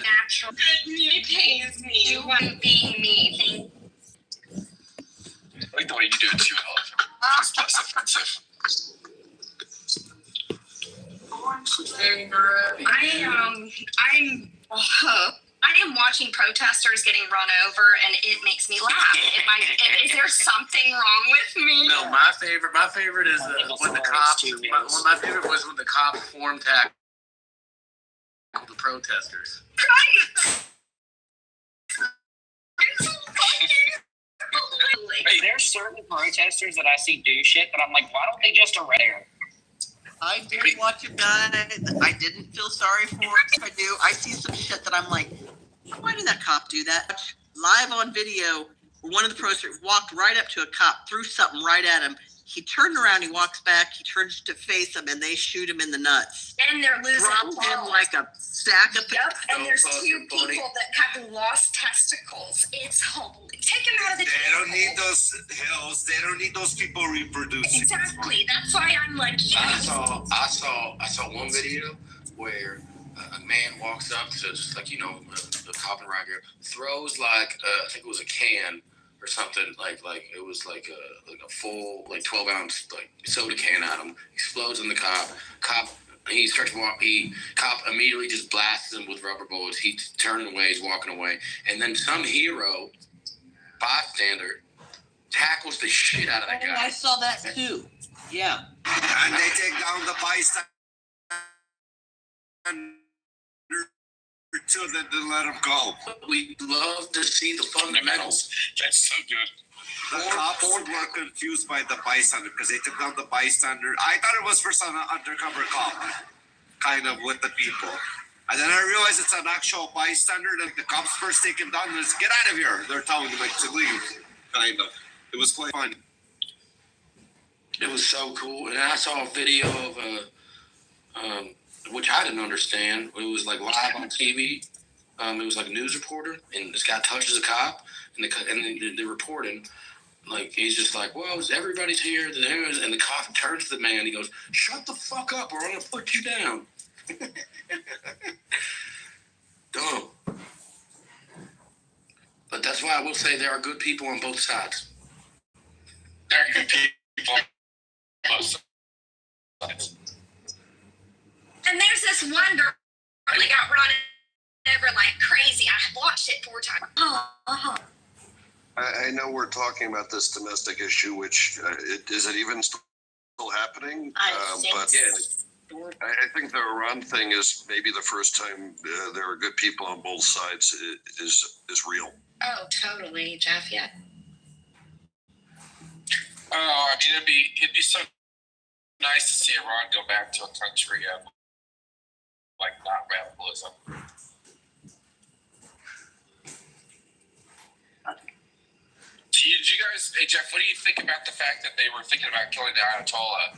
natural. It pays me. You want being me. I like the way you do it too, Oliver. It's less offensive. I am watching protesters getting run over, and it makes me laugh. Is there something wrong with me? No, my favorite is when the cops. My favorite was when the cops form tackled the protesters. There's certain protesters that I see do shit, but I'm like, why don't they just arrest her? I did watch a guy that I didn't feel sorry for. I do. I see some shit that I'm like, why did that cop do that? Live on video, one of the protesters walked right up to a cop, threw something right at him. He turned around, he walks back, he turns to face him, and they shoot him in the nuts. And they're losing dropped him like a sack of potatoes. Yep, and there's two people that have lost testicles. It's holy. Take them out of the They don't need those hills. They don't need those people reproducing. Exactly. That's why I'm like, yes. I saw one video where a man walks up to just like, the cop and rocker, throws like I think it was a can or something, like it was like a full 12-ounce soda can at him, explodes in the cop. He starts walking. Cop immediately just blasts him with rubber bullets. He's turning away. He's walking away, and then some hero bystander tackles the shit out of that guy. I saw that too. Yeah. And they take down the bystander too, then they let him go. We love to see the fundamentals. That's so good. The cops were confused by the bystander because they took down the bystander. I thought it was for some undercover cop, kind of with the people. And then I realized it's an actual bystander. That the cops first take him down and said, "Get out of here!" They're telling him to leave. Kind of. It was quite fun. It was so cool, and I saw a video of which I didn't understand. It was live on TV. It was a news reporter, and this guy touches a cop, and they're reporting. He's just well, everybody's here. And the cop turns to the man. He goes, "Shut the fuck up, or I'm gonna put you down." Dumb. But that's why I will say there are good people on both sides. There are good people on both sides. And there's this one girl that got run over like crazy. I watched it 4 times. I know we're talking about this domestic issue, which is it even still happening? But I think the Iran thing is maybe the first time there are good people on both sides is real. Oh, totally, Jeff. Yeah. Oh, I mean, it'd be so nice to see Iran go back to a country of not radicalism. Did you guys, hey Jeff, what do you think about the fact that they were thinking about killing the Ayatollah?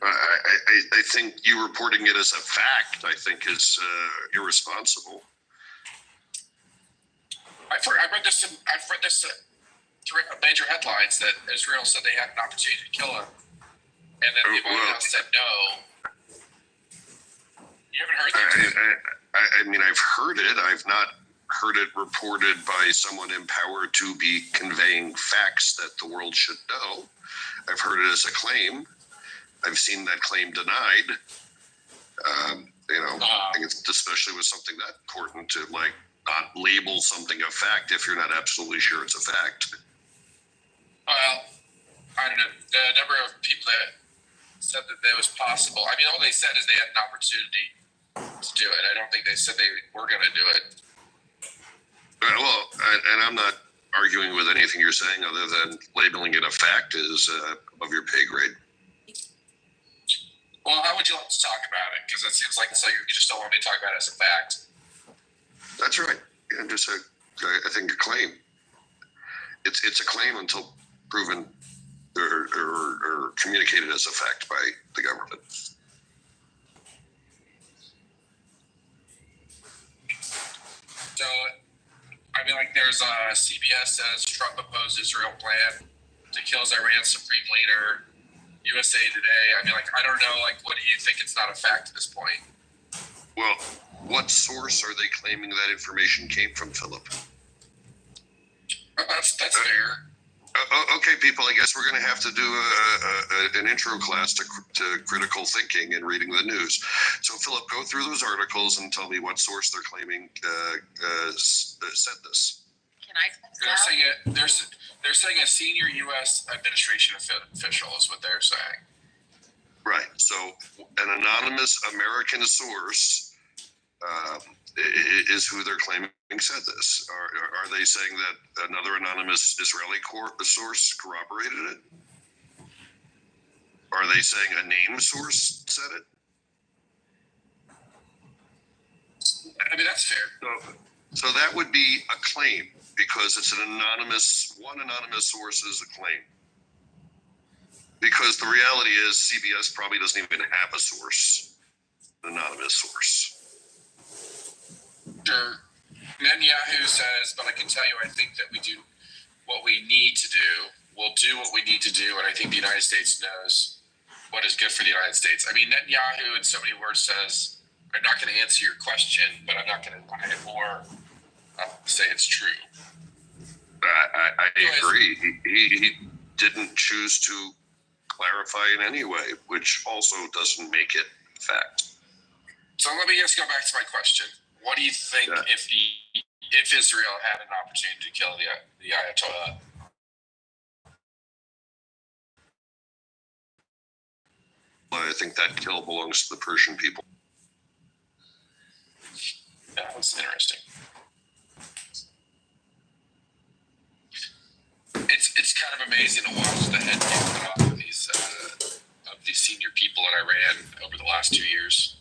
I think you reporting it as a fact, I think, is irresponsible. I've read this major headlines that Israel said they had an opportunity to kill him, and then the White House said no. You haven't heard that? I mean, I've heard it. I've not heard it reported by someone in power to be conveying facts that the world should know. I've heard it as a claim. I've seen that claim denied. I think it's especially with something that important to not label something a fact if you're not absolutely sure it's a fact. Well, I don't know. The number of people that said that was possible. I mean, all they said is they had an opportunity to do it. I don't think they said they were going to do it. Well, and I'm not arguing with anything you're saying other than labeling it a fact is above your pay grade. Well, how would you like to talk about it? Because it seems like you just don't want me to talk about it as a fact. That's right. Yeah, I think a claim. It's a claim until proven or communicated as a fact by the government. So, I mean, there's CBS says Trump opposed Israel plan to kill Iran's supreme leader. USA Today. I mean, I don't know. What do you think? It's not a fact at this point. Well, what source are they claiming that information came from, Philip? That's fair. Okay, people, I guess we're going to have to do an intro class to critical thinking and reading the news. So, Philip, go through those articles and tell me what source they're claiming said this. Can I? They're saying a senior U.S. administration official is what they're saying. Right. So, an anonymous American source is who they're claiming said this. Are they saying that another anonymous Israeli source corroborated it? Are they saying a named source said it? I mean, that's fair. So that would be a claim because it's one anonymous source is a claim. Because the reality is CBS probably doesn't even have a source, an anonymous source. Sure. Netanyahu says, but I can tell you, I think that we do what we need to do. We'll do what we need to do, and I think the United States knows what is good for the United States. I mean, Netanyahu, in so many words, says, I'm not going to answer your question, but I'm not going to lie or say it's true. I agree. He didn't choose to clarify in any way, which also doesn't make it fact. So let me just go back to my question. What do you think if Israel had an opportunity to kill the Ayatollah? I think that kill belongs to the Persian people. Yeah, that's interesting. It's kind of amazing to watch the head off of these senior people in Iran over the last 2 years.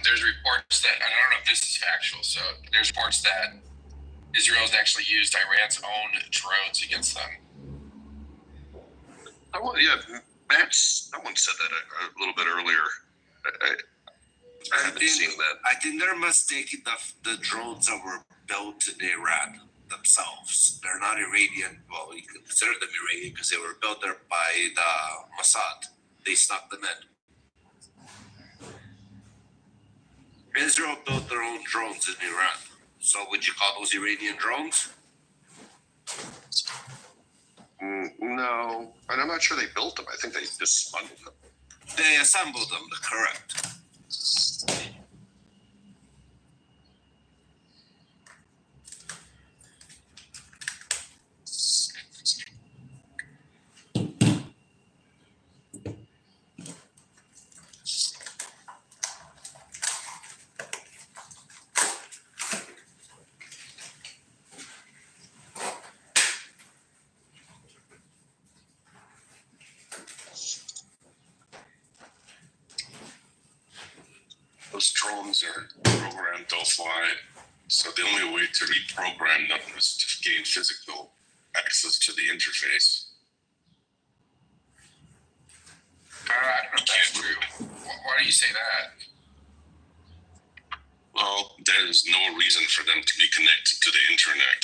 There's reports that, I don't know if this is factual, so there's reports that Israel has actually used Iran's own drones against them. Someone said that a little bit earlier. I haven't seen that. I think they're mistaking the drones that were built in Iran themselves. They're not Iranian. Well, you can consider them Iranian because they were built there by the Mossad. They snuck them in. Israel built their own drones in Iran. So would you call those Iranian drones? No, and I'm not sure they built them. I think they just smuggled them. They assembled them, correct. Those drones are programmed offline, so the only way to reprogram them is to gain physical access to the interface. I don't know if that's true. Why do you say that? Well, there's no reason for them to be connected to the internet.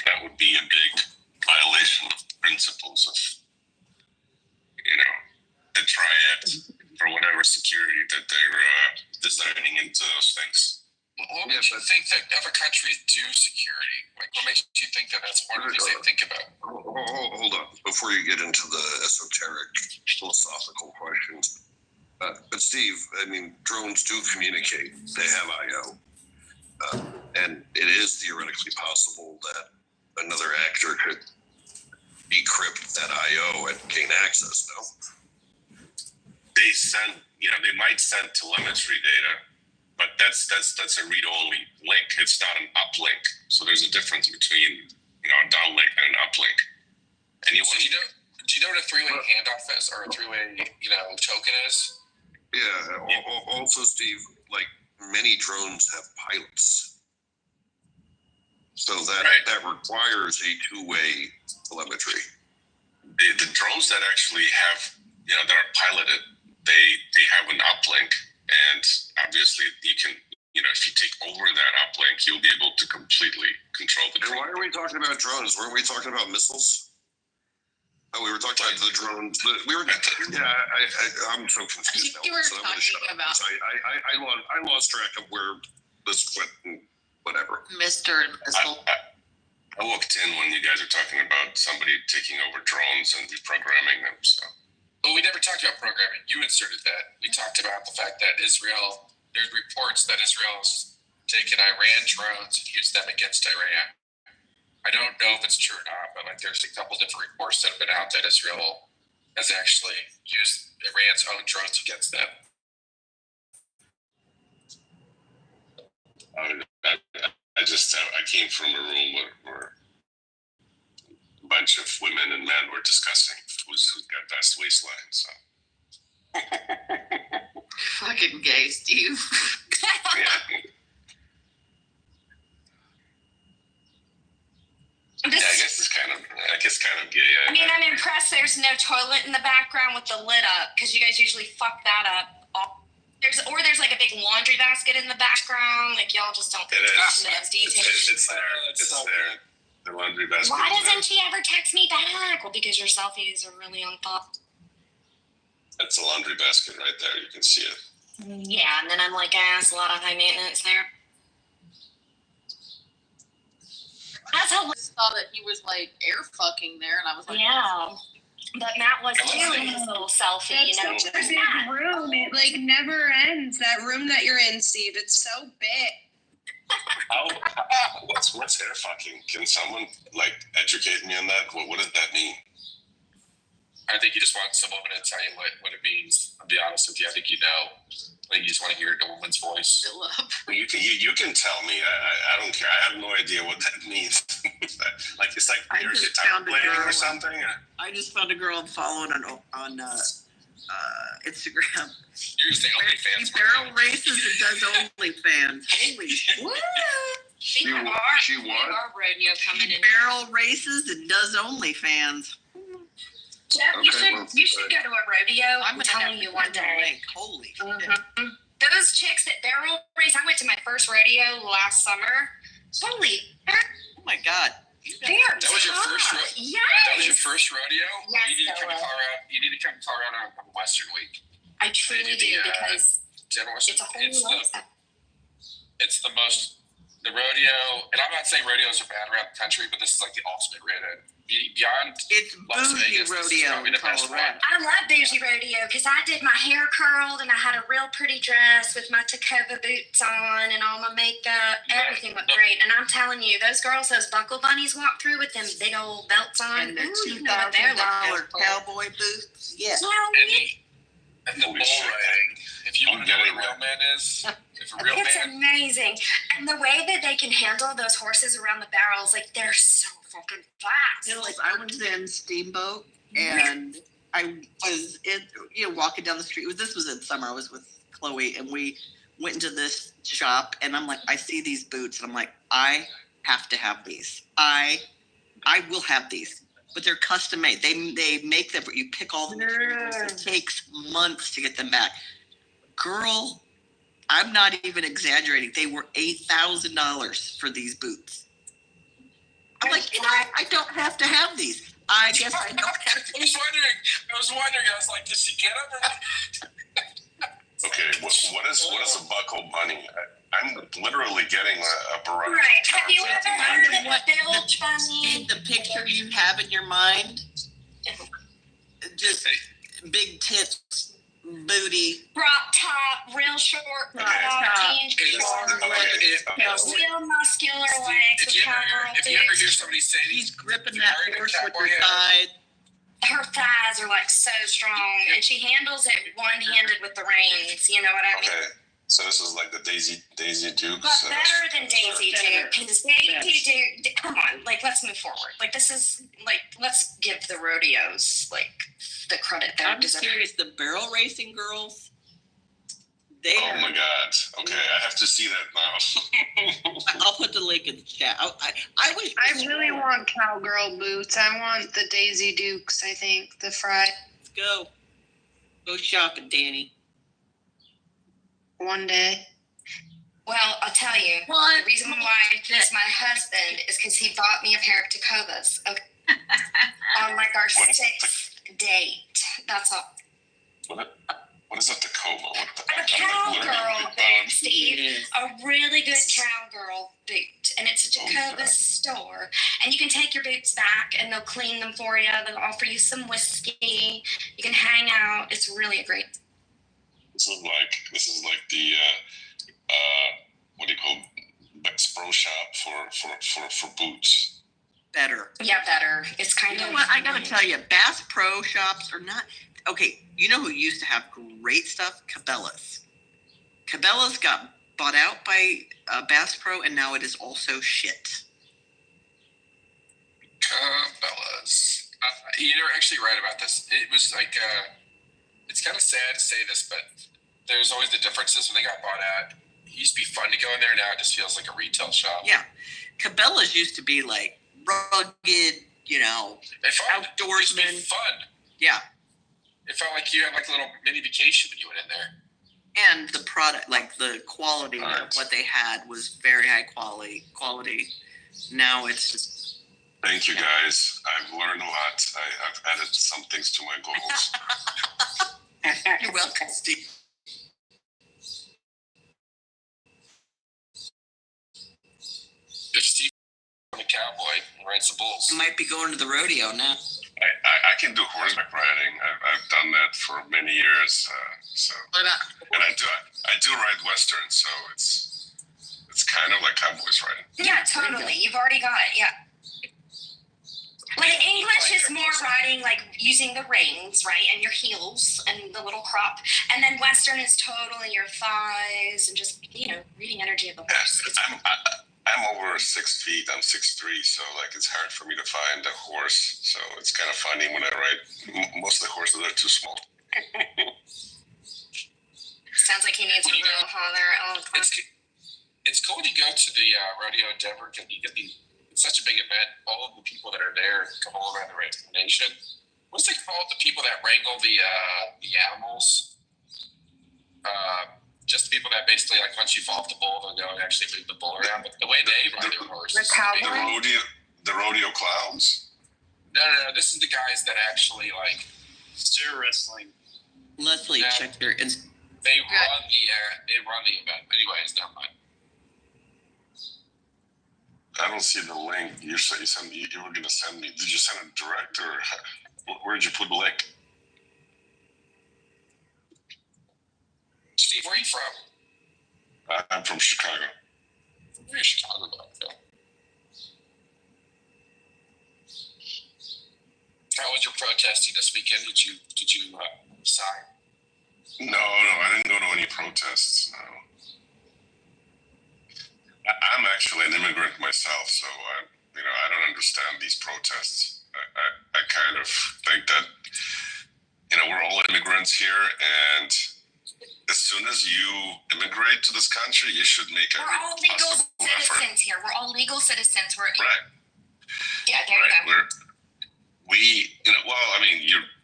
That would be a big violation of principles of, the triad for whatever security that they're designing into those things. What makes you think that other countries do security? Like, what makes you think that that's one of the things they think about? Hold on, before you get into the esoteric philosophical questions. But Steve, I mean, drones do communicate. They have I/O. And it is theoretically possible that another actor could decrypt that I/O and gain access, no? They might send telemetry data, but that's a read-only link. It's not an uplink. So there's a difference between a downlink and an uplink. So do you know what a three-way handoff is, or a three-way token is? Yeah. Also, Steve, like many drones have pilots, so that requires a two-way telemetry. The drones that actually have that are piloted, they have an uplink, and obviously you can if you take over that uplink, you'll be able to completely control the drone. And why are we talking about drones? Weren't we talking about missiles? Oh, we were talking about the drones. I'm so confused now. You were So I'm gonna shut talking up. about I lost track of where this went and whatever. Mr. and Missile. I walked in when you guys are talking about somebody taking over drones and reprogramming them. So Well, we never talked about programming. You inserted that. We talked about the fact that there's reports that Israel's taken Iran drones and used them against Iran. I don't know if it's true or not, but like there's a couple different reports that have been out that Israel has actually used Iran's own drones against them. I came from a room where a bunch of women and men were discussing who's got best waistline. So Fucking gay, Steve. yeah. I'm Yeah, just, I guess kind of gay. I mean, I'm impressed there's no toilet in the background with the lid up because you guys usually fuck that up. There's like a big laundry basket in the background. Like y'all just don't pay attention to those details. It's there. It's there. The laundry basket. Why doesn't she ever text me back? Well, because your selfies are really on top. That's a laundry basket right there. You can see it. Yeah, and then I'm like, it's a lot of high maintenance there. That's how. I saw that he was like air fucking there, and I was like, Yeah, but Matt was too in his little selfie. That's You know, such a big room. It like never ends. That room that you're in, Steve. It's so big. What's air fucking? Can someone like educate me on that? What does that mean? I think you just want some woman to tell you what it means. I'll be honest with you. I think you know. I think you just want to hear it in a woman's voice. fill up. Well, you can tell me. I don't care. I have no idea what that means. Like it's like I you're just found a playing girl. or something. I just found a girl I'm following on Instagram. You're the OnlyFans. She barrel races and does OnlyFans. Holy shit. woo! She have was. our rodeo coming in. Barrel races and does OnlyFans. Jeff, Okay, you should go to a rodeo. I'm gonna telling have you to one send the day. link. Holy shit. Mhm. Those chicks that barrel race. I went to my first rodeo last summer. Holy, Oh my god. they are That was your first tough. rodeo? Yes. That was your first rodeo? Yes, You need to come to Noah. Colorado. You need to come to Colorado on Western Week. I truly do because General it's a whole new lifestyle. It's the most, the rodeo, and I'm not saying rodeos are bad around the country, but this is like the ultimate rodeo. Beyond It's Las bougie Vegas, this is rodeo probably in the best Colorado. one. I love bougie rodeo because I did my hair curled and I had a real pretty dress with my Kitover boots on and all my makeup. Everything looked great. And I'm telling you, those girls, those buckle bunnies walk through with them big old belts on. And the Ooh, you know what they're $2,000 looking for. cowboy boots. Yeah. And the bull Holy shit. riding. If you I'm want to know what a getting real man is, if a real It's man, amazing. And the way that they can handle those horses around the barrels, like they're so fucking fast. You know, like I was in Steamboat and I was walking down the street. This was in summer. I was with Chloe and we went into this shop and I'm like, I see these boots and I'm like, I have to have these. I will have these. But they're custom made. They make them, but you pick all the materials. It takes months to get them back. Girl, I'm not even exaggerating. They were $8,000 for these boots. I'm like, I don't have to have these. I guess I don't have to. I was wondering. I was like, did she get them? Okay, what is a buckle bunny? I'm literally getting a barrage. Right. Have you ever heard of What- the bilge bunny? See the picture you have in your mind? Just big tits, booty. Crop top, real short crop Okay. top, jeans, Okay. real muscular legs If with you cowgirl ever hear boots. somebody say She's gripping You that heard it, horse with cowboy her hat? side. Her thighs are like so strong, and she handles it one-handed with the reins. You know what I mean? Okay, so this is like the Daisy Dukes. But better than Daisy Better. Duke, because Daisy Duke, come on, like let's move forward. Like this is like let's give the rodeos like the credit they I'm deserve. serious. The barrel racing girls, they Oh my god. Okay, I have to see that now. I'll put the link in the chat. I wish. I really want cowgirl boots. I want the Daisy Dukes. I think the fried Let's go. Go shopping, Danny. one day. Well, I'll tell you, the reason why he's my husband is because he bought me a pair of Tacovas. Okay. On like our What is it? 6th date. That's all. What is a Tacoma? A cowgirl boot, Steve. A really good cowgirl boot. And it's a Kitover store. And you can take your boots back and they'll clean them for you. They'll offer you some whiskey. You can hang out. It's really a great. This is like the what do you call Bass Pro Shop for boots. Better. Yeah, better. It's kind You know of. what? I gotta tell you, Bass Pro Shops are not. Okay, you know who used to have great stuff? Cabela's. Cabela's got bought out by Bass Pro, and now it is also shit. Cabela's. You're actually right about this. It was like, it's kind of sad to say this, but there's always the differences when they got bought out. It used to be fun to go in there. Now it just feels like a retail shop. Yeah, Cabela's used to be like rugged, you know, outdoorsman. Fun. Yeah. It felt like you had like a little mini vacation when you went in there. And the product, like the quality of what they had was very high quality. Now it's just. Thank you guys. I've learned a lot. I've added some things to my goals. You're welcome, Steve. If Steve was a cowboy and rides the bulls. You might be going to the rodeo now. I can do horseback riding. I've done that for many years. What about? And I do ride Western, so it's kind of like cowboys riding. Yeah, totally. You've already got it. Yeah. Like English is more riding, like using the reins, right, and your heels and the little crop, and then Western is totally your thighs and just reading energy of the horse. It's I'm over 6 feet. I'm 6'3", so like it's hard for me to find a horse. So it's kind of funny when I ride. Most of the horses are too small. Sounds like he needs a real father. It's cool to go to the rodeo in Denver because you get it's such a big event. All of the people that are there come all around the nation. What's it called? The people that wrangle the animals. Just the people that basically, like, once you fall off the bull, they'll go and actually move the bull around. But the way they ride their horses. The rodeo clowns. No. This is the guys that actually like Steer wrestling. Leslie, check your. They run the event. Anyways, never mind. I don't see the link. You were going to send me. Did you send it direct or where did you put the link? Steve, where are you from? I'm from Chicago. Where is Chicago, Phil? How was your protesting this weekend? Did you sign? No, I didn't go to any protests. No. I'm actually an immigrant myself, so I don't understand these protests. I kind of think that we're all immigrants here, and as soon as you immigrate to this country, you should make We're all legal citizens here. We're all legal citizens. Right. Yeah, there you go.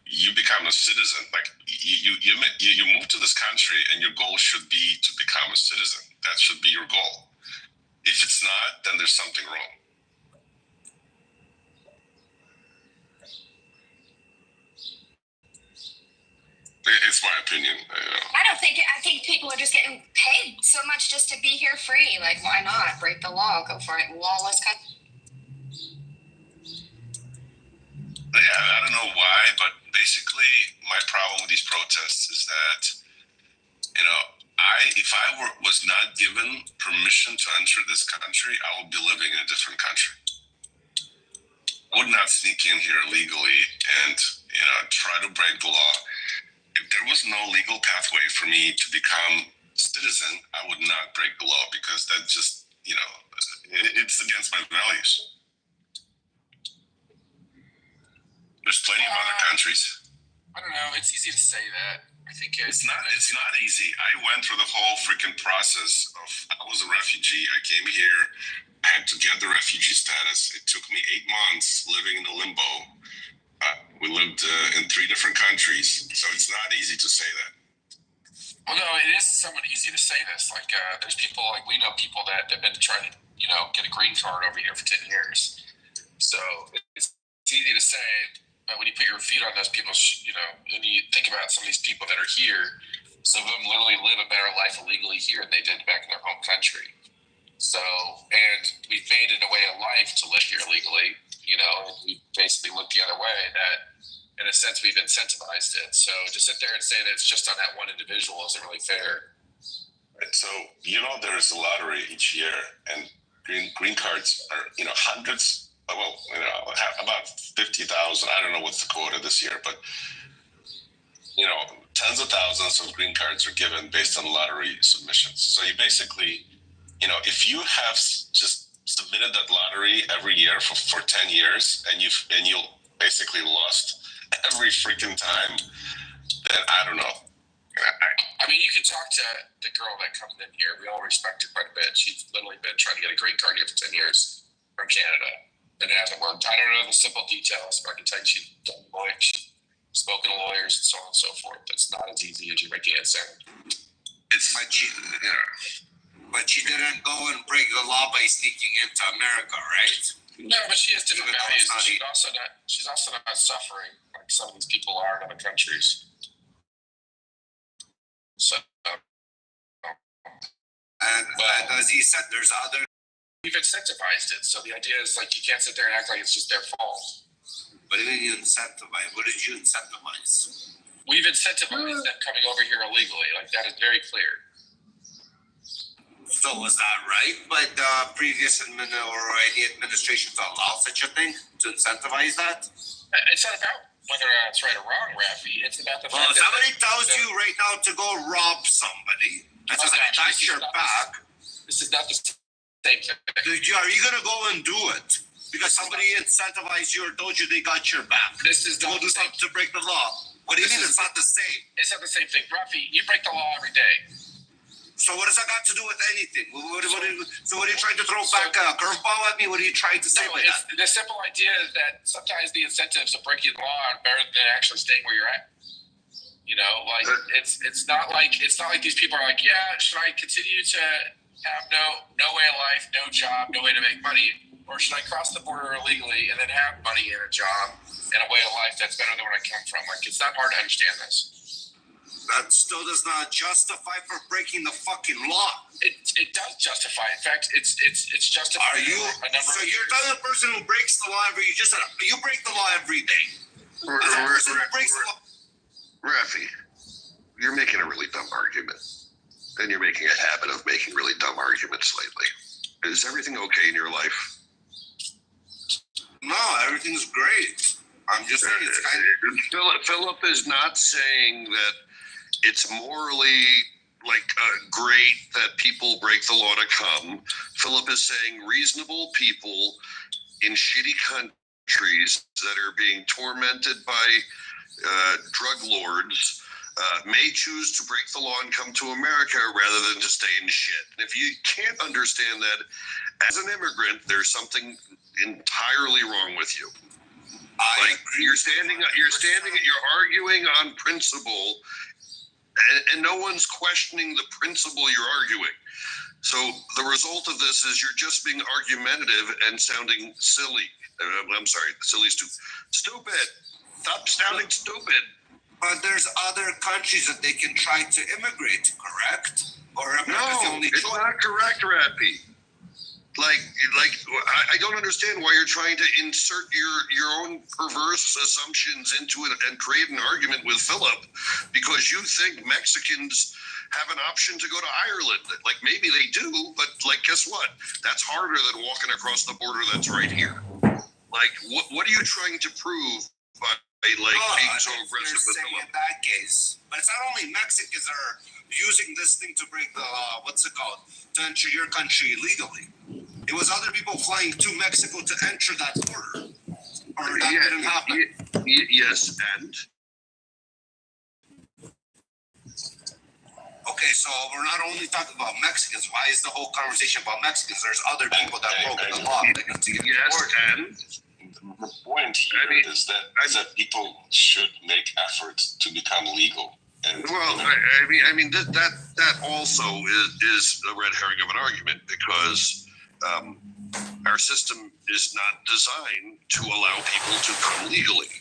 You become a citizen. Like you move to this country, and your goal should be to become a citizen. That should be your goal. If it's not, then there's something wrong. It's my opinion. I think people are just getting paid so much just to be here free. Like, why not break the law? Go for it. Lawless country. Yeah, I don't know why, but basically my problem with these protests is that, if I was not given permission to enter this country, I would be living in a different country. I would not sneak in here illegally and, try to break the law. If there was no legal pathway for me to become a citizen, I would not break the law because that just, it's against my values. There's plenty of other countries. I don't know. It's easy to say that. I think it's not easy. I went through the whole freaking process I was a refugee. I came here. I had to get the refugee status. It took me 8 months living in a limbo. We lived in 3 different countries, so it's not easy to say that. Well, no, it is somewhat easy to say this. Like, there's people, like, we know people that have been trying to, get a green card over here for 10 years. So it's easy to say, but when you put your feet on those people, when you think about some of these people that are here, some of them literally live a better life illegally here than they did back in their home country. So, and we've made it a way of life to live here legally. We basically look the other way that, in a sense, we've incentivized it. So to sit there and say that it's just on that one individual isn't really fair. Right. So, there's a lottery each year, and green cards are, hundreds, about 50,000. I don't know what's the quota this year, but, tens of thousands of green cards are given based on lottery submissions. So you basically, if you have just submitted that lottery every year for 10 years and you basically lost every freaking time, then I don't know. I mean, you can talk to the girl that comes in here. We all respect her quite a bit. She's literally been trying to get a green card here for 10 years from Canada, and it hasn't worked. I don't know the simple details, but I can tell you she's done she's spoken to lawyers and so on and so forth. It's not as easy as you're making it sound. But she didn't go and break the law by sneaking into America, right? No, but she has different values. She's also not suffering like some of these people are in other countries. So, and as he said, there's other. We've incentivized it, so the idea is like you can't sit there and act like it's just their fault. What did you incentivize? What did you incentivize? We've incentivized them coming over here illegally. Like that is very clear. So was that right? But the previous or any administrations allow such a thing to incentivize that? It's not about whether it's right or wrong, Rafi. It's about the fact that somebody tells you right now to go rob somebody. That's your back. This is not the same thing. Are you going to go and do it? Because somebody incentivized you or told you they got your back. This is not do something to break the law. What do you mean it's not the same? It's not the same thing. Rafi, you break the law every day. So what does that got to do with anything? What are you trying to throw back a curveball at me? What are you trying to say by that? The simple idea is that sometimes the incentives of breaking the law are better than actually staying where you're at. It's not like these people are like, yeah, should I continue to have no way of life, no job, no way to make money, or should I cross the border illegally and then have money and a job and a way of life that's better than where I come from? Like it's not hard to understand this. That still does not justify for breaking the fucking law. It does justify. In fact, it's justified. So you're telling the person who breaks the law you break the law every day. Rafi, you're making a really dumb argument. And you're making a habit of making really dumb arguments lately. Is everything okay in your life? No, everything's great. I'm just saying it's kind of... Philip is not saying that it's morally great that people break the law to come. Philip is saying reasonable people in shitty countries that are being tormented by drug lords may choose to break the law and come to America rather than to stay in shit. And if you can't understand that, as an immigrant, there's something entirely wrong with you. You're arguing on principle, and no one's questioning the principle you're arguing. So the result of this is you're just being argumentative and sounding silly. I'm sorry, silly's stupid. Stop sounding stupid. But there's other countries that they can try to immigrate, correct? Or America's the only choice. It's not correct, Rafi. I don't understand why you're trying to insert your own perverse assumptions into it and create an argument with Philip because you think Mexicans have an option to go to Ireland. Like maybe they do, but guess what? That's harder than walking across the border that's right here. What are you trying to prove by being so aggressive with Philip? In that case, but it's not only Mexicans that are using this thing to break the to enter your country illegally. It was other people flying to Mexico to enter that border. Or that didn't happen. Yes, and? Okay, so we're not only talking about Mexicans. Why is the whole conversation about Mexicans? There's other people that broke the law that need to get and? The point here is that people should make efforts to become legal. And, that also is a red herring of an argument because our system is not designed to allow people to come legally.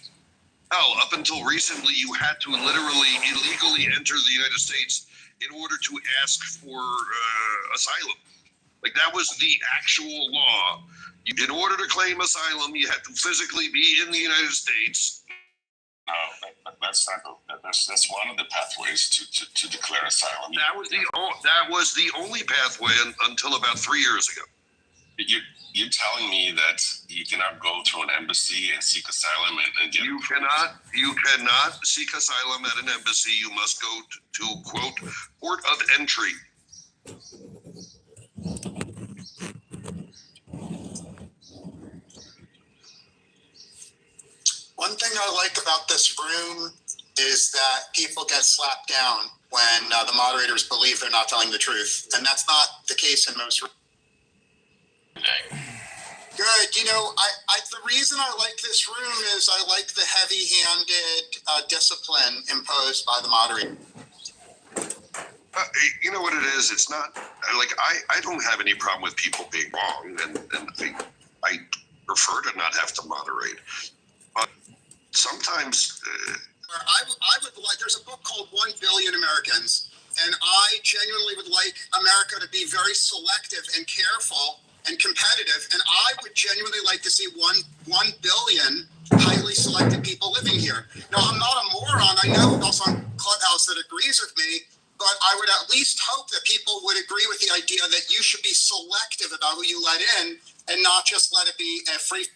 Hell, up until recently, you had to literally illegally enter the United States in order to ask for asylum. Like, that was the actual law. In order to claim asylum, you had to physically be in the United States. No, that's not. That's one of the pathways to declare asylum. That was the only pathway until about 3 years ago. You're telling me that you cannot go to an embassy and seek asylum and get. You cannot seek asylum at an embassy. You must go to quote port of entry. One thing I like about this room is that people get slapped down when the moderators believe they're not telling the truth. And that's not the case in most rooms. Good. You know, the reason I like this room is I like the heavy-handed discipline imposed by the moderator. You know what it is? It's not like I don't have any problem with people being wrong, and I prefer to not have to moderate. But sometimes I would like. There's a book called 1 Billion Americans, and I genuinely would like America to be very selective and careful and competitive, and I would genuinely like to see 1 billion highly selected people living here. Now, I'm not a moron. I know also on Clubhouse that agrees with me, but I would at least hope that people would agree with the idea that you should be selective about who you let in and not just let it be a free.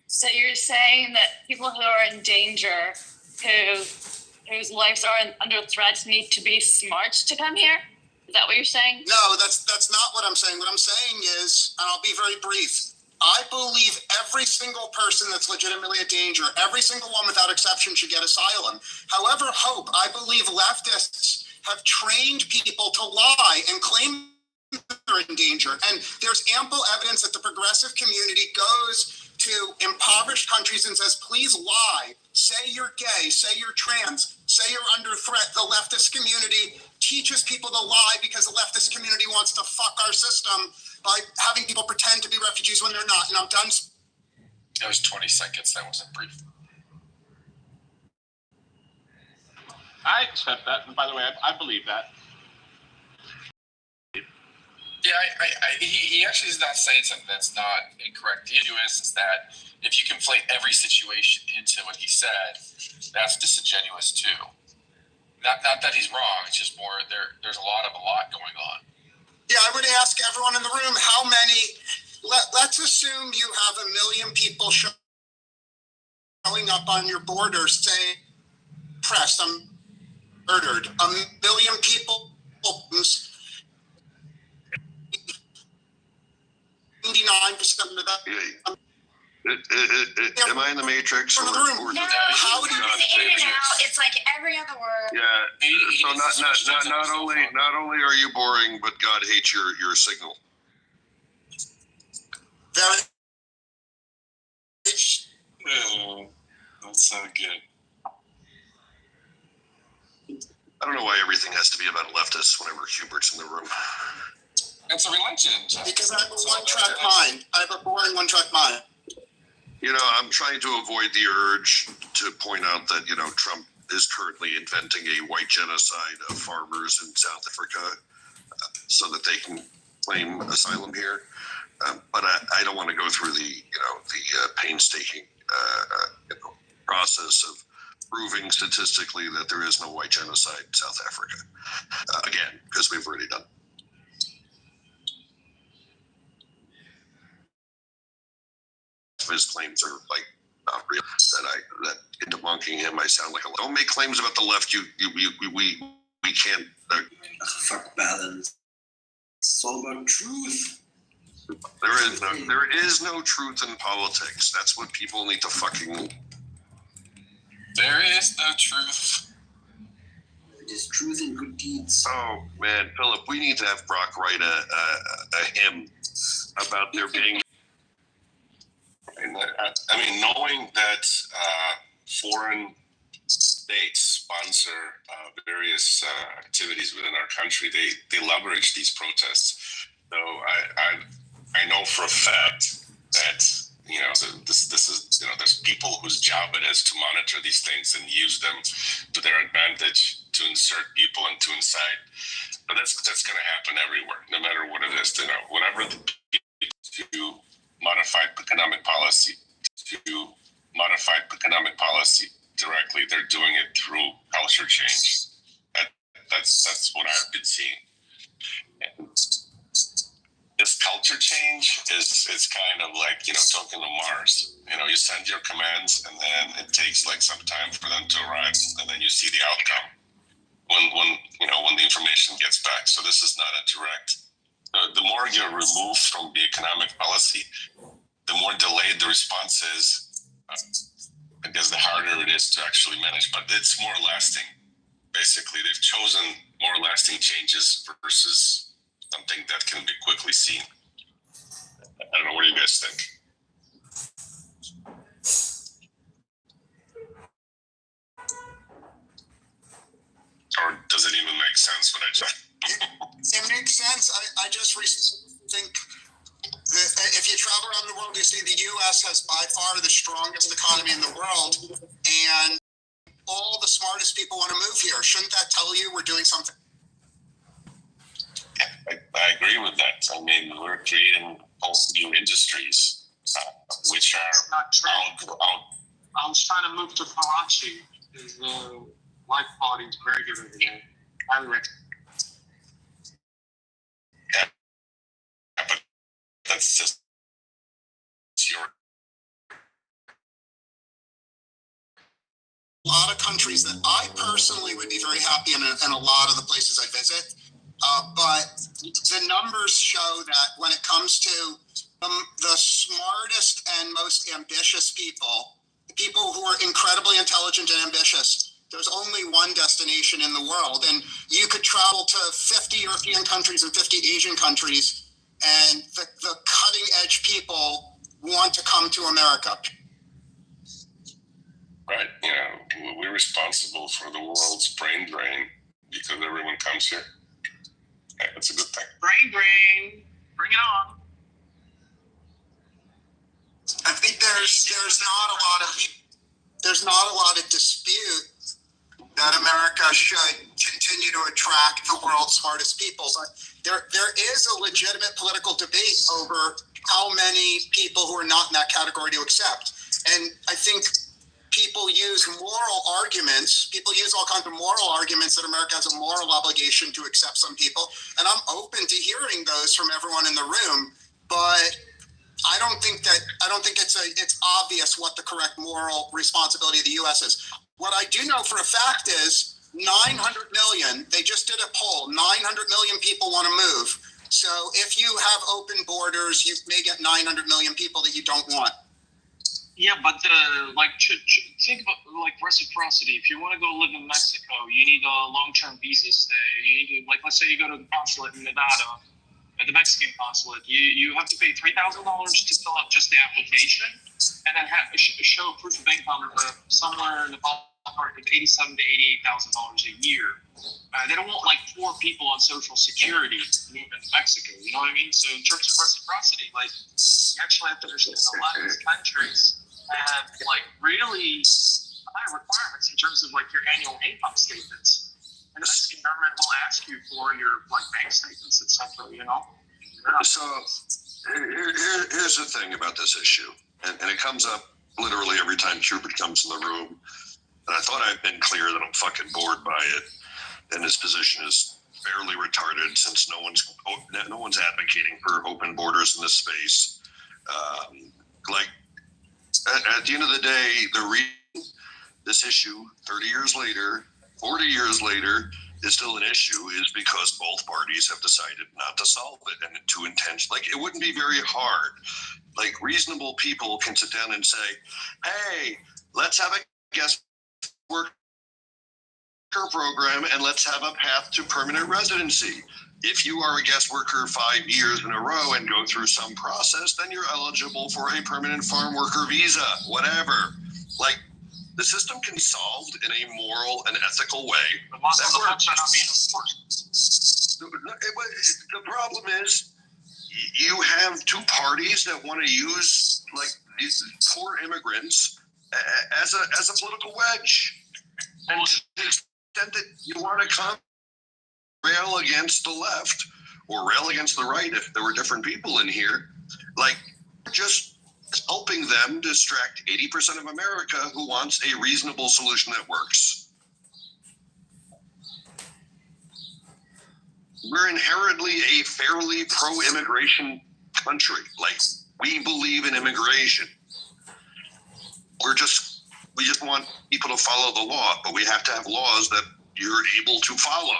So you're saying that people who are in danger, whose lives are under threat, need to be smart to come here? Is that what you're saying? No, that's not what I'm saying. What I'm saying is, and I'll be very brief, I believe every single person that's legitimately a danger, every single one without exception should get asylum. However, I believe leftists have trained people to lie and claim they're in danger. And there's ample evidence that the progressive community goes to impoverished countries and says, please lie, say you're gay, say you're trans, say you're under threat. The leftist community teaches people to lie because the leftist community wants to fuck our system by having people pretend to be refugees when they're not. And I'm done. That was 20 seconds. That wasn't brief. I accept that. And by the way, I believe that. Yeah, he actually is not saying something that's not incorrect. The issue is that if you conflate every situation into what he said, that's disingenuous too. Not that he's wrong. It's just more there's a lot going on. Yeah, I would ask everyone in the room how many. Let's assume you have 1 million people showing up on your border saying, "Pressed, I'm murdered." 1 million people. 99% of that. Am I in the Matrix? Or No, How do you in and out. It's like every other word. Yeah. So not only are you boring, but God hates your signal. Very. Oh, that's so good. I don't know why everything has to be about leftists whenever Hubert's in the room. It's a religion. Because I have a one-track mind. I have a boring one-track mind. You know, I'm trying to avoid the urge to point out that, Trump is currently inventing a white genocide of farmers in South Africa so that they can claim asylum here. But I don't want to go through the painstaking process of proving statistically that there is no white genocide in South Africa. Again, because we've already done. His claims are not real. That in debunking him, I sound like a. Don't make claims about the left. We can't. Fuck balance. It's all about truth. There is no truth in politics. That's what people need to fucking. There is no truth. It is truth and good deeds. Oh man, Philip, we need to have Brock write a hymn about there being. I mean, knowing that foreign states sponsor various activities within our country, they leverage these protests So I know for a fact that this is there's people whose job it is to monitor these things and use them to their advantage to insert people and to incite. But that's going to happen everywhere, no matter what it is. Whatever to modified economic policy directly, they're doing it through culture change. That's what I've been seeing. And this culture change is kind of like talking to Mars. You send your commands, and then it takes like some time for them to arrive, and then you see the outcome when the information gets back. So this is not a direct. The more you're removed from the economic policy, the more delayed the response is. I guess the harder it is to actually manage, but it's more lasting. Basically, they've chosen more lasting changes versus something that can be quickly seen. I don't know. What do you guys think? Or does it even make sense what I just... It makes sense. I just think that if you travel around the world, you see the U.S. has by far the strongest economy in the world, and all the smartest people want to move here. Shouldn't that tell you we're doing something? I agree with that. I mean, we're creating whole new industries, which are not true. out. I was trying to move to Karachi. His life quality is very good over there. Highly recommend. Yeah, but that's just your. A lot of countries that I personally would be very happy in a lot of the places I visit. But the numbers show that when it comes to the smartest and most ambitious people, the people who are incredibly intelligent and ambitious, there's only one destination in the world. And you could travel to 50 European countries and 50 Asian countries, and the cutting edge people want to come to America. Right, we're responsible for the world's brain drain because everyone comes here. Yeah, that's a good thing. Brain drain, bring it on. I think there's not a lot of dispute that America should continue to attract the world's smartest people, but there is a legitimate political debate over how many people who are not in that category to accept. And I think people use moral arguments. People use all kinds of moral arguments that America has a moral obligation to accept some people. And I'm open to hearing those from everyone in the room. But I don't think it's obvious what the correct moral responsibility of the U.S. is. What I do know for a fact is 900 million, they just did a poll, 900 million people want to move. So if you have open borders, you may get 900 million people that you don't want. Yeah, but think about like reciprocity. If you want to go live in Mexico, you need a long-term visa stay. You need to, like, let's say you go to the consulate in Nevada, the Mexican consulate. You have to pay $3,000 to fill out just the application, and then show proof of income somewhere in the ballpark of $87,000 to $88,000 a year. They don't want like poor people on Social Security moving to Mexico. You know what I mean? So in terms of reciprocity, like you actually have to understand a lot of these countries have like really high requirements in terms of like your annual income statements. And the Mexican government will ask you for your like bank statements, etc. So here's the thing about this issue, and it comes up literally every time Cupid comes in the room. And I thought I've been clear that I'm fucking bored by it. And his position is fairly retarded since no one's advocating for open borders in this space. At the end of the day, the reason this issue 30 years later, 40 years later, is still an issue is because both parties have decided not to solve it and to intention. Like, it wouldn't be very hard. Like, reasonable people can sit down and say, hey, let's have a guest worker program and let's have a path to permanent residency. If you are a guest worker 5 years in a row and go through some process, then you're eligible for a permanent farm worker visa, whatever. Like, the system can be solved in a moral and ethical way. But also the not being enforced. The problem is you have two parties that want to use like these poor immigrants as a political wedge, and to the extent that you want to come rail against the left or rail against the right, if there were different people in here, like just helping them distract 80% of America who wants a reasonable solution that works. We're inherently a fairly pro-immigration country. Like, we believe in immigration. We just want people to follow the law, but we have to have laws that you're able to follow.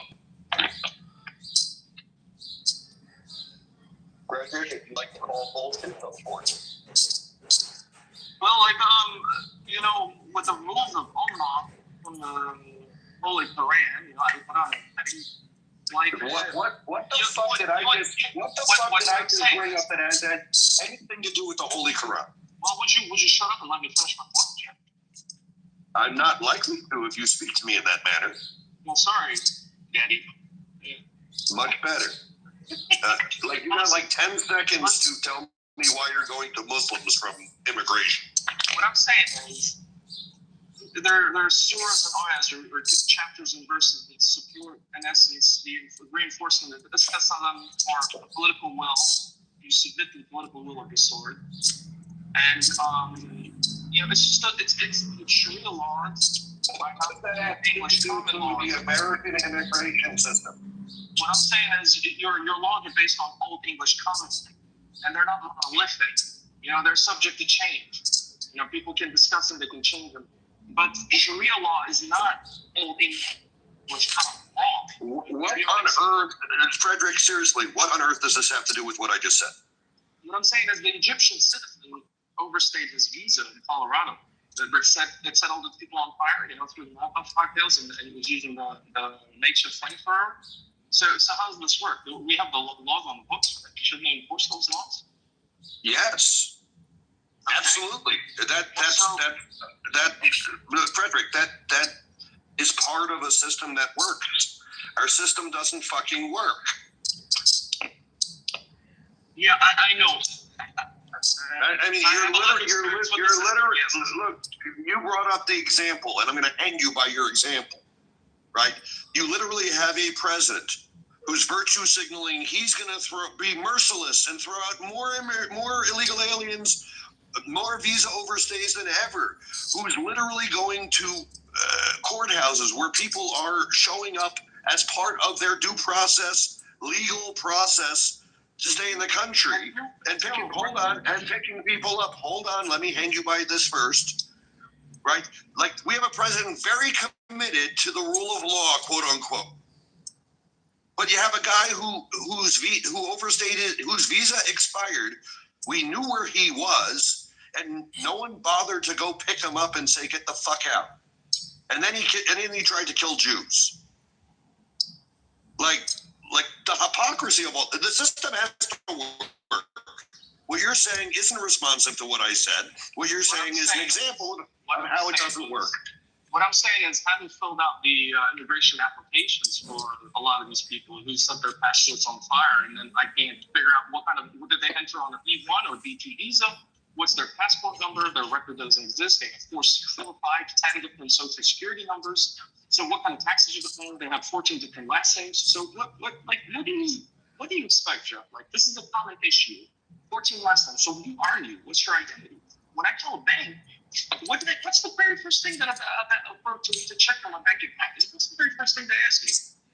Frederick, if you'd like to call bullshit, go for it. Well, like, you know, with the rules of Allah from the Holy Quran, you know, I didn't like what the fuck did I just bring up that has anything to do with the Holy Quran? Well, would you shut up and let me finish my point, Jim? I'm not likely to if you speak to me in that manner. Well, sorry, Daddy. Much better. Like, you got like 10 seconds to tell me why you're going to Muslims from immigration. What I'm saying is, there are surahs and ayahs or chapters and verses that support, in essence, the reinforcement of this or the political will. You submit to the political will of the sword, and you know, it's just it's Sharia law. English common law. The American immigration system. What I'm saying is, your laws are based on old English common, and they're not monolithic. You know, they're subject to change. You know, people can discuss them, they can change them. But Sharia law is not old English common law. What on earth, Frederick, seriously, what on earth does this have to do with what I just said? What I'm saying is the Egyptian citizen overstayed his visa in Colorado. That set all the people on fire, you know, through the cocktails, and he was using the nature flamethrower. So how does this work? We have the laws on the books, right? Shouldn't they enforce those laws? Yes, okay. Absolutely. That Frederick, that is part of a system that works. Our system doesn't fucking work. Yeah, I know. I mean, you're literally, look, you brought up the example, and I'm going to hang you by your example, right? You literally have a president who's virtue signaling he's going to be merciless and throw out more illegal aliens, more visa overstays than ever, who's literally going to courthouses where people are showing up as part of their due process, legal process, to stay in the country, and picking people up. Hold on, let me hand you by this first, right? Like, we have a president very committed to the rule of law, quote unquote. But you have a guy who overstated, whose visa expired. We knew where he was, and no one bothered to go pick him up and say, "Get the fuck out." And then he tried to kill Jews. Like the hypocrisy of all the system has to work. What you're saying isn't responsive to what I said. What you're saying is an example of how it doesn't work. What I'm saying is, having filled out the immigration applications for a lot of these people who set their passports on fire, and then I can't figure out what did they enter on a B1 or B2 visa? What's their passport number? Their record doesn't exist. They have 4, 5, 10 different social security numbers. So what kind of taxes are they paying? They have 14 different last names. So what do you expect, Jeff? Like, this is a common issue. 14 last names. So who are you? What's your identity? When I call a bank, what's the very first thing that to check on my bank account? What's the very first thing they ask me?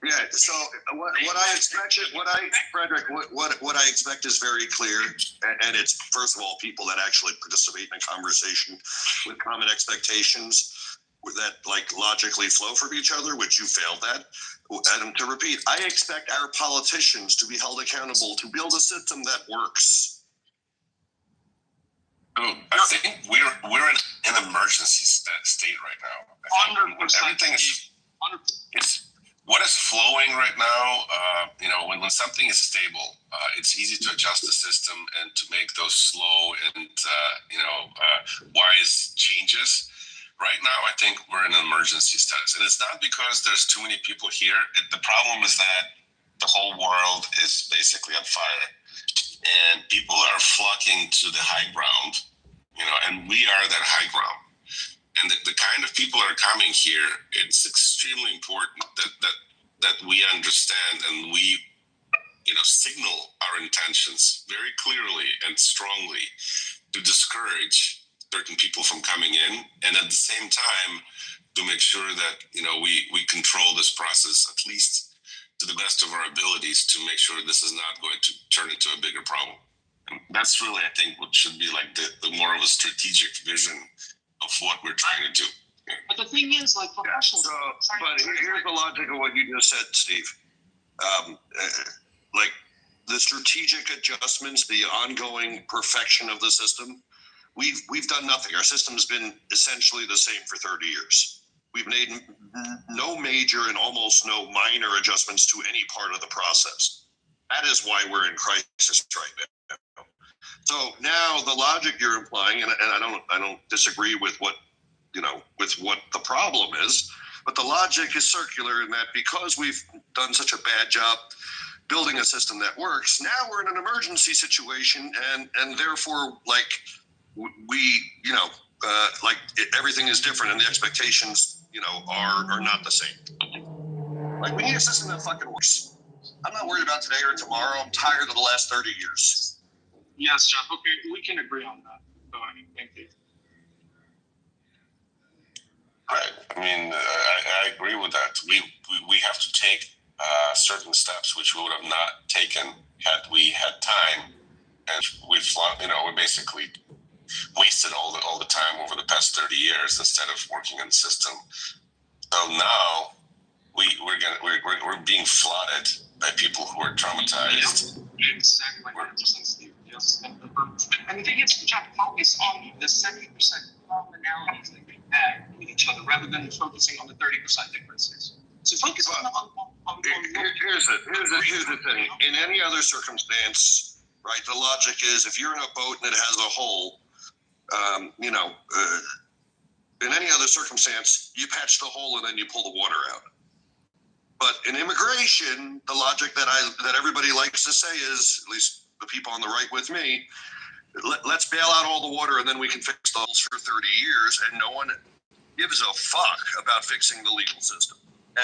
Yeah. So what I expect is very clear, and it's, first of all, people that actually participate in a conversation with common expectations that like logically flow from each other, which you failed at. And to repeat, I expect our politicians to be held accountable to build a system that works. I think we're in an emergency state right now. 100%. Everything is what is flowing right now. You know, when something is stable, it's easy to adjust the system and to make those slow and wise changes. Right now, I think we're in an emergency status, and it's not because there's too many people here. The problem is that the whole world is basically on fire. and people are flocking to the high ground, and we are that high ground. And the kind of people are coming here, it's extremely important that we understand and we, signal our intentions very clearly and strongly to discourage certain people from coming in, and at the same time to make sure that we control this process at least to the best of our abilities to make sure this is not going to turn into a bigger problem. And that's really, I think, what should be like the more of a strategic vision of what we're trying to do. But the thing is, like, professionals. But here's the logic of what you just said, Steve. Like the strategic adjustments, the ongoing perfection of the system, we've done nothing. Our system's been essentially the same for 30 years. We've made no major and almost no minor adjustments to any part of the process. That is why we're in crisis right now. So now the logic you're implying, and I don't disagree with what with what the problem is, but the logic is circular in that because we've done such a bad job building a system that works, now we're in an emergency situation, and therefore, like, everything is different, and the expectations, are not the same. Like, we need a system that fucking works. I'm not worried about today or tomorrow. I'm tired of the last 30 years. Yes, Jeff. Okay, we can agree on that. Go ahead. Thank you. Right. I mean, I agree with that. We have to take certain steps which we would have not taken had we had time, and we basically wasted all the time over the past 30 years instead of working on the system. So now we're being flooded by people who are traumatized. Exactly. Yes. And the thing is, Jeff, focus on the 70% commonalities that we have with each other rather than focusing on the 30% differences. So focus on here's the thing. In any other circumstance, right, the logic is if you're in a boat and it has a hole, in any other circumstance, you patch the hole and then you pull the water out. But in immigration, the logic that everybody likes to say is, at least the people on the right with me, let's bail out all the water and then we can fix the holes for 30 years, and no one gives a fuck about fixing the legal system.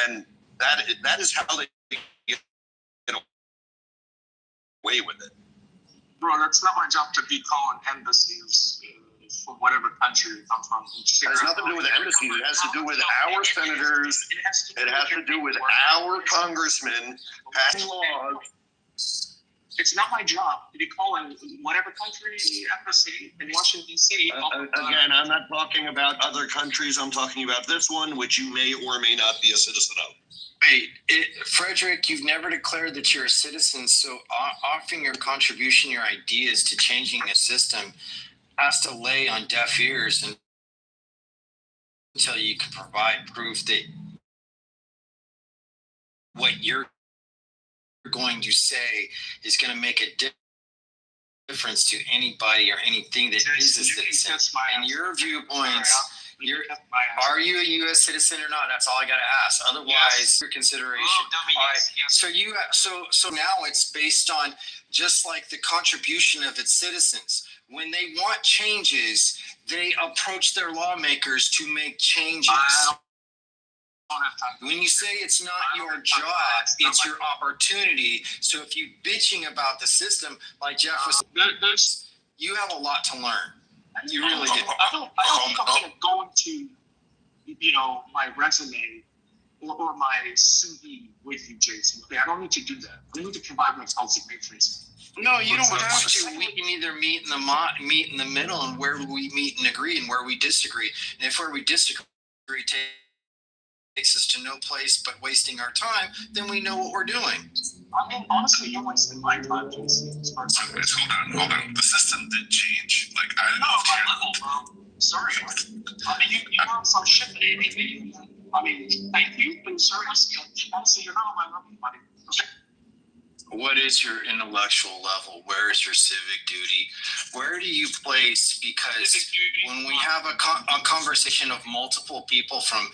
And that is how they get away with it. Bro, that's not my job to be calling embassies from whatever country you come from. It has nothing to do with embassies. It has to do with our senators. It has to do with our congressmen passing laws. It's not my job to be calling whatever country embassy in Washington, D.C. Again, I'm not talking about other countries. I'm talking about this one, which you may or may not be a citizen of. Wait, Frederick, you've never declared that you're a citizen, so offering your contribution, your ideas to changing the system has to lay on deaf ears until you can provide proof that what you're going to say is going to make a difference to anybody or anything that is a citizen. And your viewpoints, are you a U.S. citizen or not? That's all I got to ask. Otherwise, your consideration. So now it's based on just like the contribution of its citizens. When they want changes, they approach their lawmakers to make changes. When you say it's not your job, it's your opportunity. So if you're bitching about the system, like Jeff was, you have a lot to learn. You really do. I don't think I'm going to go into, my resume or my CV with you, Jason. Okay, I don't need to do that. I need to provide my signatures. No, you don't have to. We can either meet in the middle, and where we meet and agree, and where we disagree. And if where we disagree takes us to no place but wasting our time, then we know what we're doing. I mean, honestly, you're wasting my time, Jason. Hold on. The system did change. Like, I don't know if my level, bro. Sorry. I mean, you want some shit that anything. I mean, thank you for the service. Honestly, you're not on my level, buddy. Okay. What is your intellectual level? Where is your civic duty? Where do you place? Because when we have a conversation of multiple people from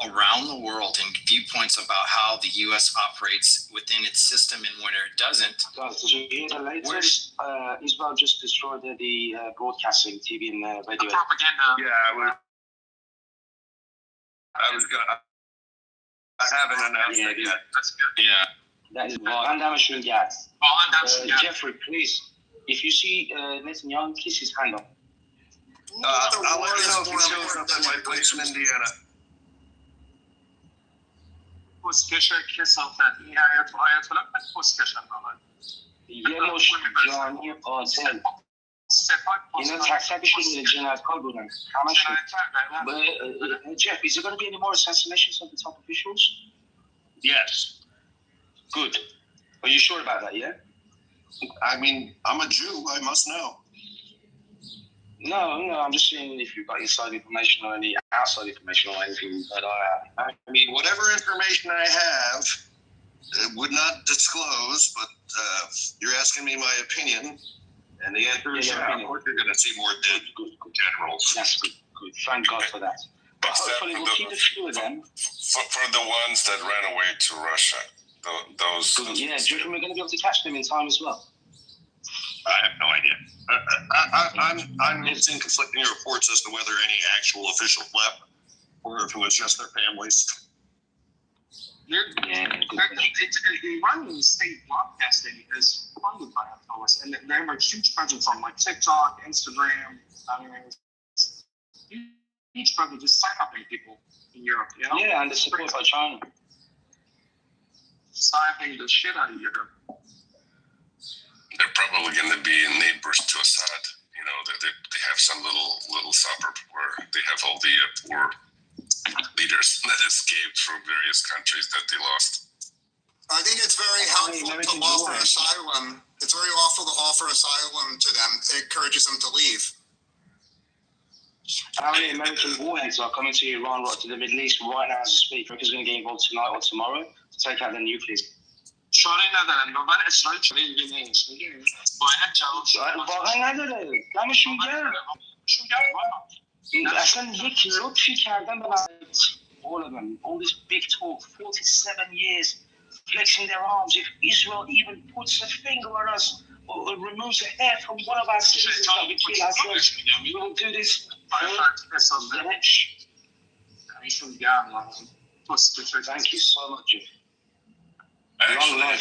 around the world and viewpoints about how the U.S. operates within its system and when it doesn't. Guys, did you hear the latest? Israel just destroyed the broadcasting TV and radio. Propaganda. Yeah, I haven't announced it yet. That's good. Yeah. That is Vandamashun Gas. Yeah. Jeffrey, please, if you see Netanyahu, kiss his hand up. I'll let you know if he shows up at my place in Indiana. پوستکش کسافت این آیت و آیت بلند پوستکشن دارن یه مش جانی قاتل اینا تک تکشون جنایتکار بودن همشون. Jeff, is there going to be any more assassinations of the top officials? Yes. Good. Are you sure about that, yeah? I mean, I'm a Jew. I must know. No, I'm just seeing if you've got inside information or any outside information or anything that I mean, whatever information I have, would not disclose, but you're asking me my opinion, and the answer is yeah, of course you're going to see more dead generals. That's good. Thank God for that. But hopefully we'll keep a few of them. For the ones that ran away to Russia, those. Yeah, do you reckon we're going to be able to catch them in time as well? I have no idea. I'm seeing conflicting reports as to whether any actual officials left or if it was just their families. Iranian state broadcasting is funded by us, and they have a huge presence on like TikTok, Instagram. I mean, huge presence just siphoning people in Europe. You know? Yeah, and the support by China. Siphoning the shit out of Europe. They're probably going to be neighbors to Assad. You know, they have some little suburb where they have all the poor leaders that escaped from various countries that they lost. I think it's very helpful to offer asylum. It's very awful to offer asylum to them. It encourages them to leave. How many American warheads are coming to Iran, right to the Middle East right now as we speak? Because we're going to get involved tonight or tomorrow to take out the nuclear. چاره ندارن واقعا اسرائیل چاره دیگه نیست باید جواب واقعا نداره دمشون گرم اصلا یک لطفی کردن به all of them, all this big talk, 47 years flexing their arms. If Israel even puts a finger on us or removes a hair from one of our citizens that we kill ourselves, we will do this. Thank you so much. Actually, I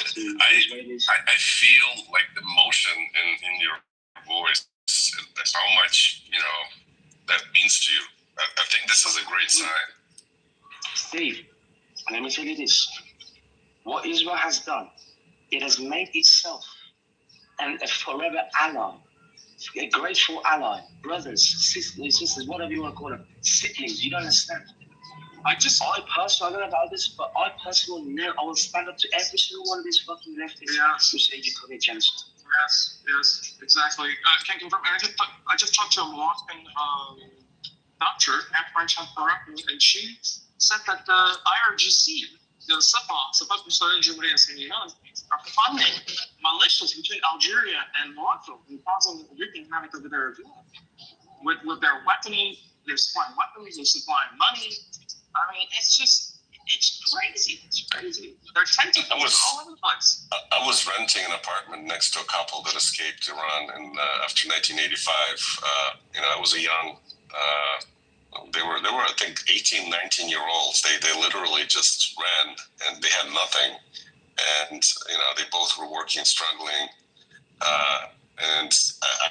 feel like the emotion in your voice, how much, you know, that means to you. I think this is a great sign. Steve, let me tell you this. What Israel has done, it has made itself a forever ally, a grateful ally, brothers, sisters, whatever you want to call them, siblings, you don't understand. I personally, I don't know about this, but I personally I will stand up to every single one of these fucking leftists who say you commit genocide. Yes, exactly. I can confirm. I just talked to a Moroccan doctor at French and she said that the IRGC, the Sabah Custodian Jamhuriyat Iran, are funding militias between Algeria and Morocco and causing wreaking havoc over there as well. With their weaponry, they're supplying weapons, they're supplying money. I mean, it's crazy. It's crazy. They're tentacles all over the place. I was renting an apartment next to a couple that escaped Iran after 1985. I was a young. They were I think 18, 19-year-olds. They literally just ran and they had nothing, and they both were working, struggling. And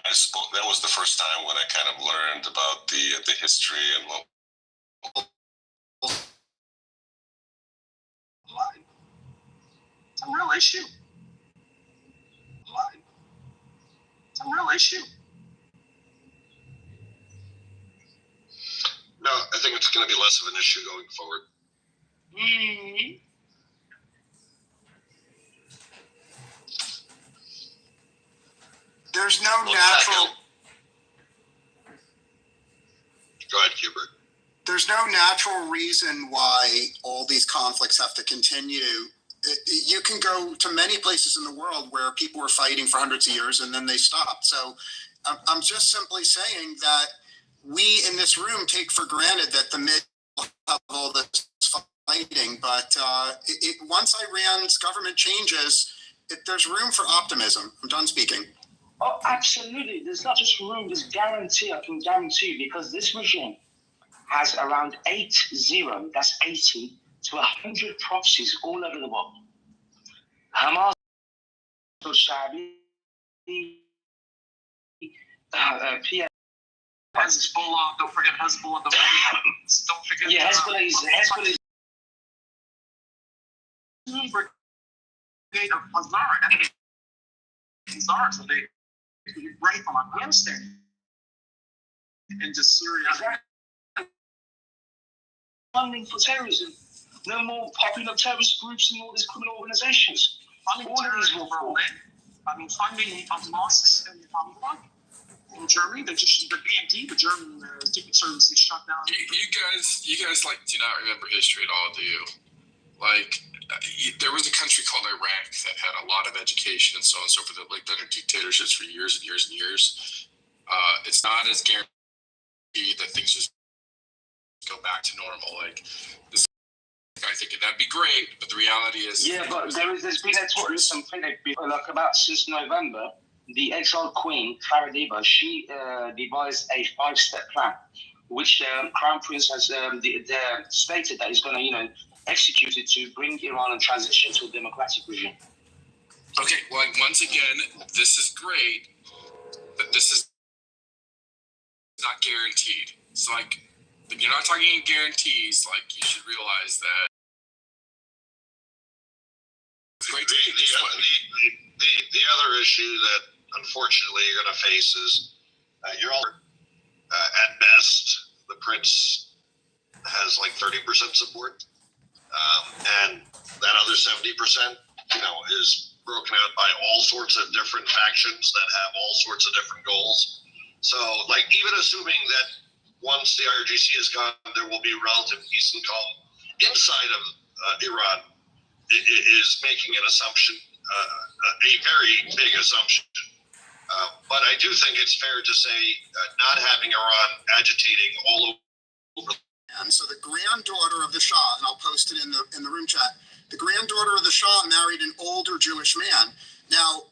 I suppose that was the first time when I kind of learned about the history and what. It's a real issue. It's a real issue. No, I think it's going to be less of an issue going forward. Mm-hmm. There's no natural. Go ahead, Hubert. There's no natural reason why all these conflicts have to continue You can go to many places in the world where people were fighting for hundreds of years and then they stopped. So I'm just simply saying that we in this room take for granted that the mid have all this fighting, but once Iran's government changes, there's room for optimism. I'm done speaking. Oh, absolutely. There's not just room, there's guarantee. I can guarantee you, because this regime has around 80, that's 80 to 100 proxies all over the world. Hamas, Shabi, PA. Hezbollah, don't forget Hezbollah. Don't forget. Yeah, Hezbollah is. Brigade of Hazara, so they right from Afghanistan into Syria. Funding for terrorism. No more popular terrorist groups and all these criminal organizations. Funding terrorism in Berlin. I mean, funding Hamas and in Germany, the BND, the German Secret Service, they shut down. You guys like do not remember history at all, do you? Like, there was a country called Iraq that had a lot of education and so on and so forth, that lived under dictatorships for years and years and years. It's not as guaranteed that things just go back to normal. Like, this guy thinking that'd be great, but the reality is... Yeah, but there's been something like about since November. The exiled queen, Faradiba, she devised a 5-step plan, which the Crown Prince has stated that he's going to, execute it to bring Iran and transition to a democratic regime. Okay, well, once again, this is great, but this is not guaranteed. It's like, if you're not talking in guarantees, like, you should realize that. It's great to think this way. The other issue that unfortunately you're going to face is you're all at best the prince has like 30% support, and that other 70% is broken out by all sorts of different factions that have all sorts of different goals. So like, even assuming that once the IRGC is gone there will be relative peace and calm inside of Iran, is making an assumption, a very big assumption. But I do think it's fair to say not having Iran agitating all over. And so the granddaughter of the Shah, and I'll post it in the room chat, the granddaughter of the Shah married an older Jewish man. Now,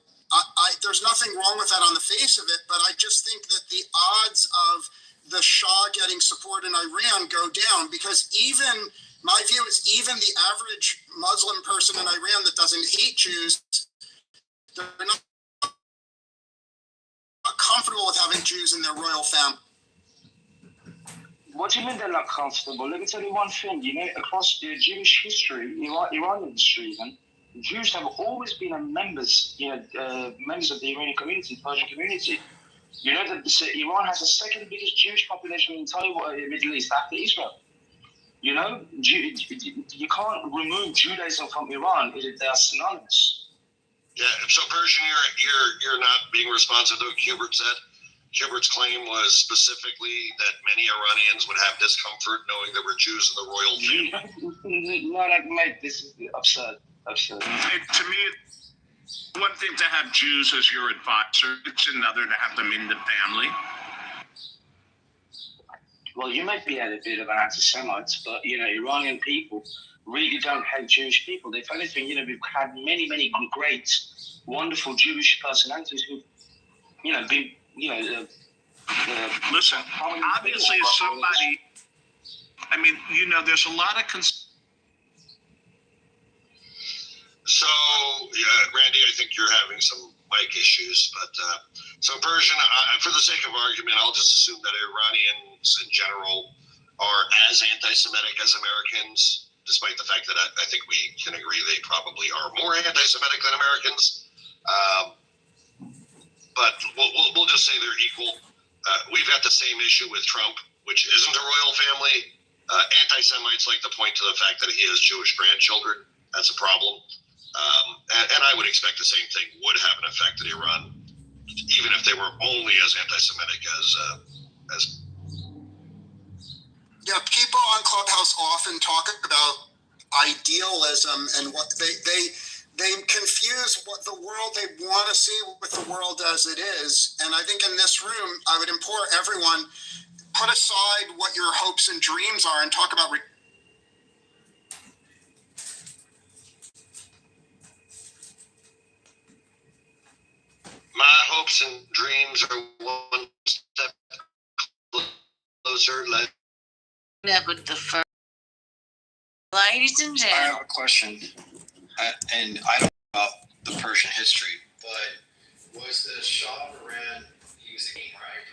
there's nothing wrong with that on the face of it, but I just think that the odds of the Shah getting support in Iran go down, because my view is even the average Muslim person in Iran that doesn't hate Jews, they're not comfortable with having Jews in their royal family. What do you mean they're not comfortable? Let me tell you one thing. Across the Jewish history, Iranian history, even, Jews have always been members of the Iranian community, Persian community. You know that Iran has the second biggest Jewish population in the entire Middle East after Israel. You can't remove Judaism from Iran. They are synonymous. Yeah, so Persian, you're not being responsive to what Hubert said. Hubert's claim was specifically that many Iranians would have discomfort knowing there were Jews in the royal family. No, mate, this is absurd. To me, one thing to have Jews as your advisor, it's another to have them in the family. Well, you might be a bit of an anti-Semite, but, Iranian people really don't hate Jewish people. If anything, we've had many, many great, wonderful Jewish personalities who've, been, listen, obviously somebody, there's a lot of So, Randy, I think you're having some mic issues, but so Persian, for the sake of argument, I'll just assume that Iranians in general are as anti-Semitic as Americans, despite the fact that I think we can agree they probably are more anti-Semitic than Americans. But we'll just say they're equal. We've got the same issue with Trump, which isn't a royal family. Anti-Semites like to point to the fact that he has Jewish grandchildren. That's a problem. And I would expect the same thing would have an effect in Iran, even if they were only as anti-Semitic as. Yeah, people on Clubhouse often talk about idealism and what they confuse what the world they want to see with the world as it is. And I think in this room, I would implore everyone, put aside what your hopes and dreams are and talk about My hopes and dreams are one step closer. Never defer. Ladies and I gentlemen. have a question, and I don't know about the Persian history, but was the Shah of Iran, he was a king, right?